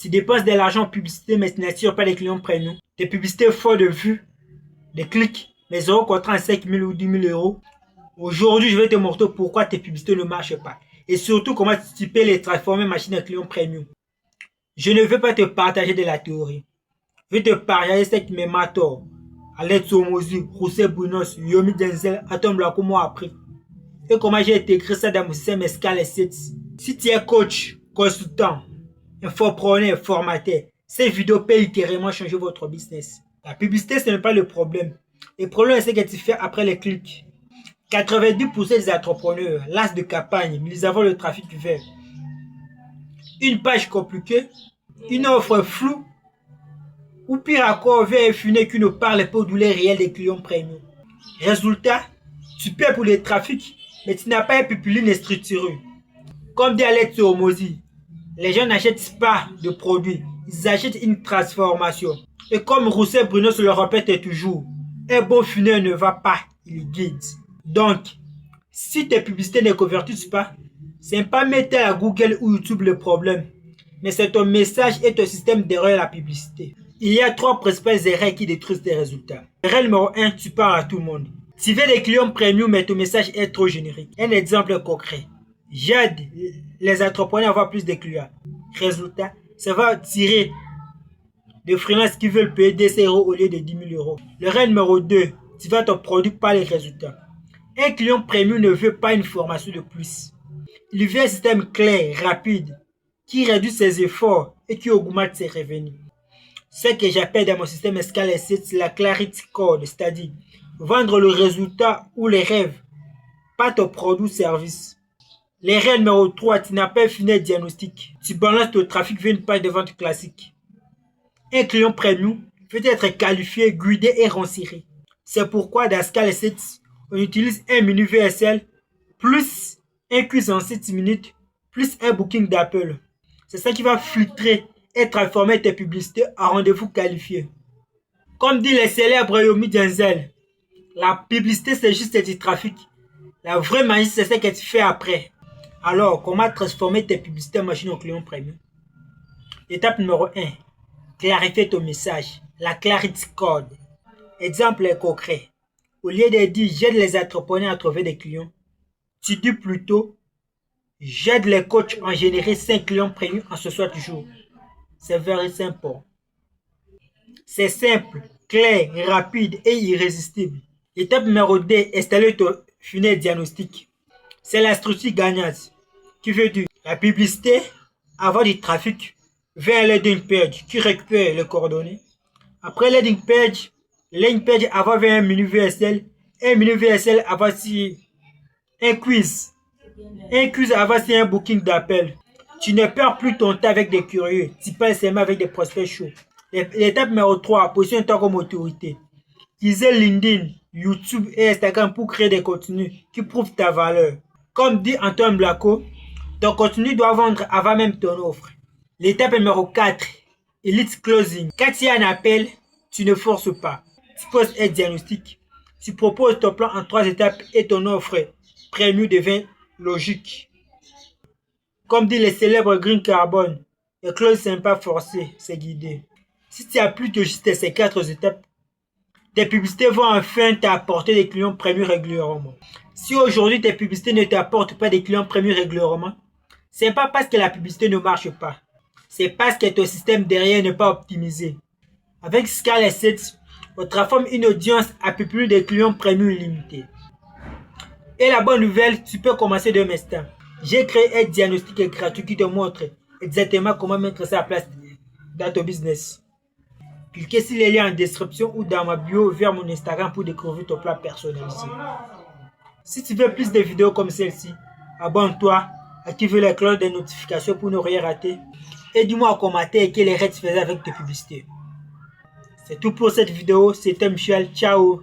Tu dépenses de l'argent en publicité mais tu n'attires pas les clients premium. Tes publicités font de vues, de clics, mais 0 contrat en 5 000 ou 10 000 euros. Aujourd'hui, je vais te montrer pourquoi tes publicités ne marchent pas. Et surtout, comment tu peux les transformer en machine à clients premium. Je ne veux pas te partager de la théorie. Je vais te partager ce qui me mentor. Alex Omozi, José Buenos, Yomi Denzel, Atom Blako m'ont appris. Et comment j'ai intégré ça dans mon système Scala 7. Si tu es coach, consultant, infopreneur, formateur, ces vidéos peuvent littéralement changer votre business. La publicité, ce n'est pas le problème. Le problème, c'est ce que tu fais après les clics. 90% des entrepreneurs, l'as de campagne, mais ils avons le trafic vert. Une page compliquée, une offre floue, ou pire encore, vert et funé qui ne parle pas aux douleurs réelles des clients premium. Résultat, tu paies pour le trafic, mais tu n'as pas un pipeline structuré. Comme dit Alex Omozi, les gens n'achètent pas de produits, ils achètent une transformation. Et comme Rousseau Bruno se le répète toujours, un bon funnel ne va pas, il guide. Donc, si tes publicités ne convertissent pas, ce n'est pas mettre à Google ou YouTube le problème, mais c'est ton message et ton système derrière la publicité. Il y a 3 principales erreurs qui détruisent tes résultats. Erreur numéro 1, tu parles à tout le monde. Tu veux des clients premium, mais ton message est trop générique. Un exemple concret. J'aide les entrepreneurs à avoir plus de clients. Résultat, ça va tirer des freelances qui veulent payer 200 euros au lieu de 10 000 euros. L'erreur numéro 2, tu vas ton produit par les résultats. Un client premium ne veut pas une formation de plus. Il veut un système clair, rapide, qui réduit ses efforts et qui augmente ses revenus. Ce que j'appelle dans mon système Scala 7 la clarity code, c'est-à-dire vendre le résultat ou les rêves, pas ton produit ou service. L'erreur numéro 3, tu n'as pas un funnel diagnostic. Tu balances ton trafic vers une page de vente classique. Un client premium peut être qualifié, guidé et renseigné. C'est pourquoi dans Scala 7, on utilise un menu VSL plus un quiz en 7 minutes plus un booking d'appel. C'est ça qui va filtrer et transformer tes publicités en rendez-vous qualifiés. Comme dit le célèbre Yomi Denzel, la publicité c'est juste du trafic. La vraie magie c'est ce que tu fais après. Alors, comment transformer tes publicités en machine au client premium? Étape numéro 1. Clarifier ton message. La clarity code. Exemple concret. Au lieu de dire j'aide les entrepreneurs à trouver des clients, tu dis plutôt j'aide les coachs à générer 5 clients premium en 60 jours. C'est very simple. C'est simple, clair, rapide et irrésistible. Étape numéro 2, installer ton funnel diagnostic. C'est la structure gagnante qui veut dire la publicité, avoir du trafic vers la landing page qui récupère les coordonnées. Après la landing page avoir vers un menu VSL, un menu VSL avoir si un quiz avoir si un booking d'appel. Tu ne perds plus ton temps avec des curieux, tu parles seulement avec des prospects chauds. L'étape numéro 3, positionne-toi comme autorité. Utilisez LinkedIn, YouTube et Instagram pour créer des contenus qui prouvent ta valeur. Comme dit Antoine Blako, ton contenu doit vendre avant même ton offre. L'étape numéro 4, Elite Closing. Quand il y a un appel, tu ne forces pas. Tu poses un diagnostic. Tu proposes ton plan en 3 étapes et ton offre premium devient logique. Comme dit le célèbre Green Carbon, le close c'est pas forcé, c'est guidé. Si tu appliques juste ces 4 étapes, tes publicités vont enfin t'apporter des clients premium régulièrement. Si aujourd'hui tes publicités ne t'apportent pas des clients premium régulièrement, c'est pas parce que la publicité ne marche pas. C'est parce que ton système derrière n'est pas optimisé. Avec Scala 7, on transforme une audience à plus de clients premium limités. Et la bonne nouvelle, tu peux commencer demain instant. J'ai créé un diagnostic gratuit qui te montre exactement comment mettre ça en place dans ton business. Cliquez sur les liens en description ou dans ma bio vers mon Instagram pour découvrir ton plan personnalisé. Si tu veux plus de vidéos comme celle-ci, abonne-toi, active la cloche de notification pour ne rien rater et dis-moi en commentaire quel erreur tu faisais avec tes publicités. C'est tout pour cette vidéo, c'était Michel, ciao.